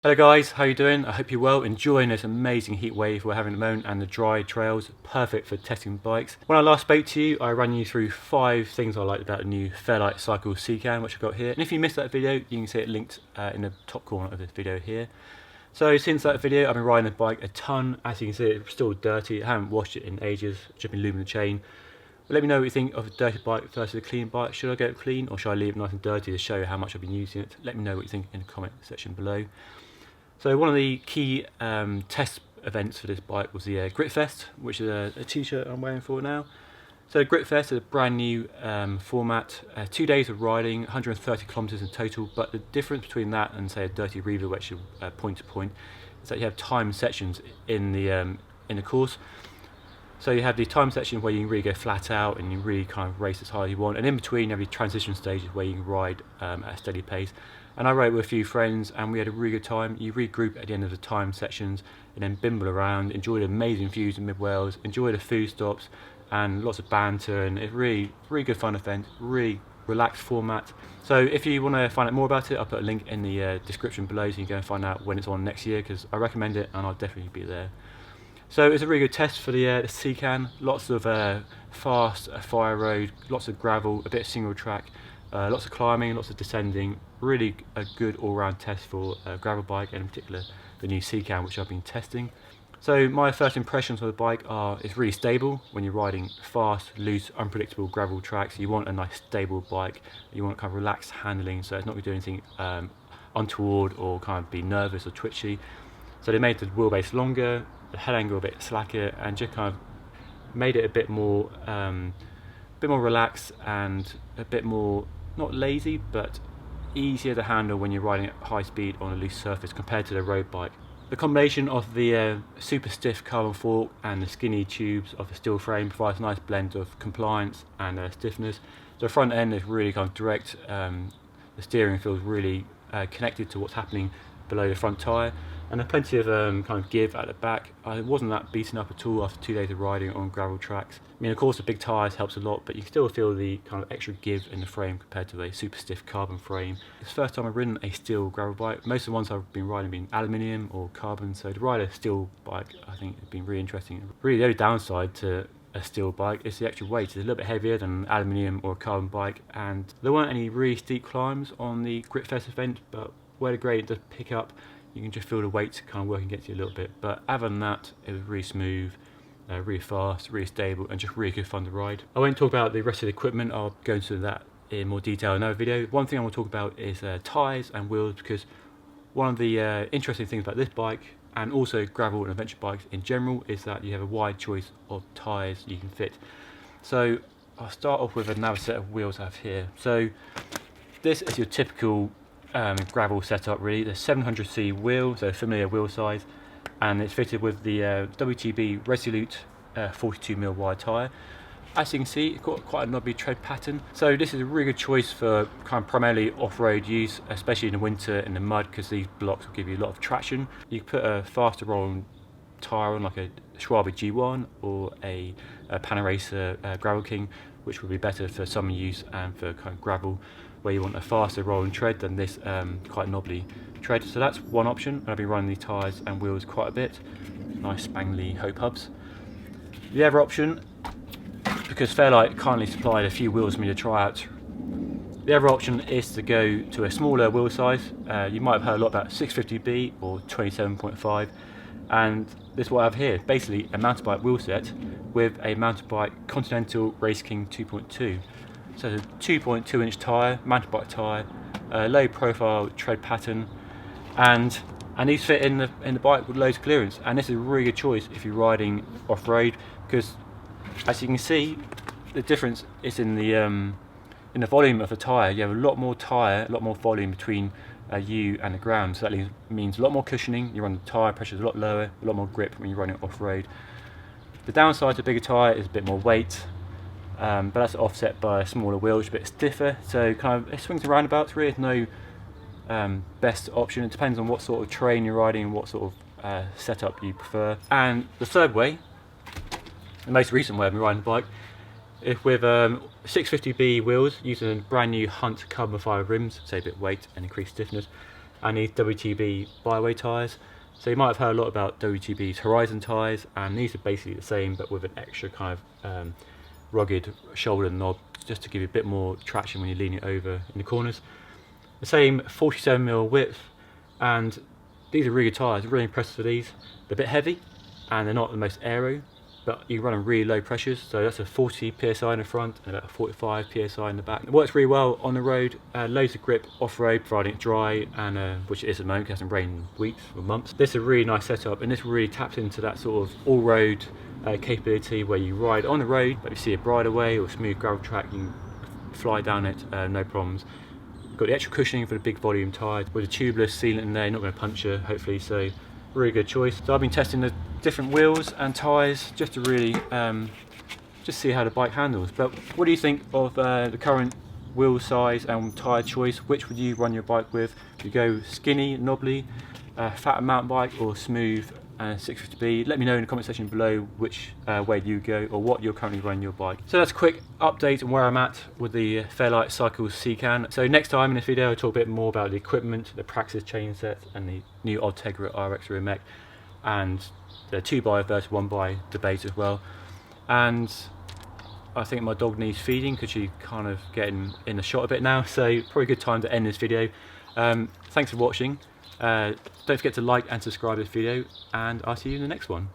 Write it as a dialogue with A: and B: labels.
A: Hello guys, how you doing? I hope you're well, enjoying this amazing heat wave we're having at the moment and the dry trails, perfect for testing bikes. When I last spoke to you, I ran you through 5 things I liked about the new Fairlight Cycles Secan, which I've got here. And if you missed that video, you can see it linked in the top corner of this video here. So since that video, I've been riding the bike a ton. As you can see, it's still dirty. I haven't washed it in ages, just been lubing the chain. But let me know what you think of a dirty bike versus a clean bike. Should I go clean or should I leave it nice and dirty to show you how much I've been using it? Let me know what you think in the comment section below. So one of the key test events for this bike was the Grit Fest, which is a t-shirt I'm wearing for now. So Grit Fest is a brand new format, 2 days of riding, 130 kilometers in total, but the difference between that and say a dirty Reaver, which is point to point, is that you have time sections in the course. So you have the time section where you can really go flat out and you really kind of race as hard as you want, and in between you have the transition stages where you can ride at a steady pace. And I rode with a few friends and we had a really good time. You regroup at the end of the time sections and then bimble around, enjoy the amazing views in Mid Wales, enjoy the food stops and lots of banter, and it's really good fun event, really relaxed format. So if you want to find out more about it, I'll put a link in the description below so you can go and find out when it's on next year, because I recommend it and I'll definitely be there. So it's a really good test for the Secan. Lots of fast fire road, lots of gravel, a bit of single track, lots of climbing, lots of descending. Really a good all-round test for a gravel bike, and in particular the new Secan, which I've been testing. So my first impressions of the bike are it's really stable when you're riding fast, loose, unpredictable gravel tracks. You want a nice stable bike. You want kind of relaxed handling, so it's not going to do anything untoward or kind of be nervous or twitchy. So they made the wheelbase longer, the head angle a bit slacker, and just kind of made it a bit more relaxed and a bit more, not lazy, but easier to handle when you're riding at high speed on a loose surface compared to the road bike. The combination of the super stiff carbon fork and the skinny tubes of the steel frame provides a nice blend of compliance and stiffness. The front end is really kind of direct, the steering feels really connected to what's happening below the front tyre, and there's plenty of kind of give at the back. I wasn't that beaten up at all after 2 days of riding on gravel tracks. I mean, of course the big tyres helps a lot, but you still feel the kind of extra give in the frame compared to a super stiff carbon frame. It's the first time I've ridden a steel gravel bike. Most of the ones I've been riding have been aluminium or carbon, so to ride a steel bike I think has been really interesting. Really the only downside to a steel bike is the extra weight. It's a little bit heavier than an aluminium or a carbon bike, and there weren't any really steep climbs on the Grit Fest event, but where the grade does pick up, you can just feel the weight kind of working against you a little bit. But other than that, it was really smooth, really fast, really stable, and just really good fun to ride. I won't talk about the rest of the equipment. I'll go into that in more detail in another video. One thing I want to talk about is tyres and wheels, because one of the interesting things about this bike, and also gravel and adventure bikes in general, is that you have a wide choice of tyres you can fit. So I'll start off with another set of wheels I have here. So this is your typical gravel setup really. The 700C wheel, so a familiar wheel size, and it's fitted with the WTB Resolute 42mm wide tyre. As you can see, it's got quite a knobby tread pattern, so this is a really good choice for kind of primarily off-road use, especially in the winter in the mud, because these blocks will give you a lot of traction. You can put a faster rolling tyre on, like a Schwalbe G1 or a Panaracer Gravel King, which would be better for summer use and for kind of gravel where you want a faster rolling tread than this quite knobbly tread. So that's one option, and I've been running these tyres and wheels quite a bit. Nice spangly Hope hubs. The other option, because Fairlight kindly supplied a few wheels for me to try out, the other option is to go to a smaller wheel size. You might have heard a lot about 650B or 27.5, and this is what I have here, basically a mountain bike wheel set with a mountain bike Continental Race King 2.2. So it's a 2.2 inch tyre, mountain bike tyre, low profile tread pattern, and these fit in the bike with loads of clearance. And this is a really good choice if you're riding off road, because as you can see, the difference is in the volume of the tyre. You have a lot more tyre, a lot more volume between you and the ground, so that means a lot more cushioning. You run the tyre pressure is a lot lower, a lot more grip when you're running off road. The downside to a bigger tyre is a bit more weight. But that's offset by a smaller wheel, which is a bit stiffer, so kind of it swings and roundabouts really. There's no best option. It depends on what sort of terrain you're riding and what sort of setup you prefer. And the third way, the most recent way I've been riding the bike, is with 650B wheels using brand new Hunt carbon fibre rims, save a bit of weight and increased stiffness. and these WTB byway tyres. So you might have heard a lot about WTB's Horizon tyres, and these are basically the same but with an extra kind of rugged shoulder knob, just to give you a bit more traction when you're leaning over in the corners. The same 47mm width, and these are really good tyres. Really impressed with these. They're a bit heavy and they're not the most aero, but you run on really low pressures, so that's a 40 psi in the front and about 45 psi in the back. It works really well on the road, loads of grip off-road, providing it's dry, and which it is at the moment, it hasn't rained in weeks or months. This is a really nice setup, and this really taps into that sort of all-road capability where you ride on the road, but if you see a bridleway or smooth gravel track, you can fly down it, no problems. Got the extra cushioning for the big volume tyres with a tubeless sealant in there, not going to puncture hopefully, so really good choice. So I've been testing the different wheels and tyres just to really just see how the bike handles. But what do you think of the current wheel size and tyre choice? Which would you run your bike with? Do you go skinny, knobbly, fat mountain bike, or smooth 650B? Let me know in the comment section below which way you go or what you're currently running your bike. So that's a quick update on where I'm at with the Fairlight Cycles Secan. So next time in this video I'll talk a bit more about the equipment, the Praxis chain set and the new Ultegra RX rear mech, and the 2x versus 1x debate as well. And I think my dog needs feeding because she's kind of getting in the shot a bit now, so probably a good time to end this video. Thanks for watching. Don't forget to like and subscribe to this video, and I'll see you in the next one.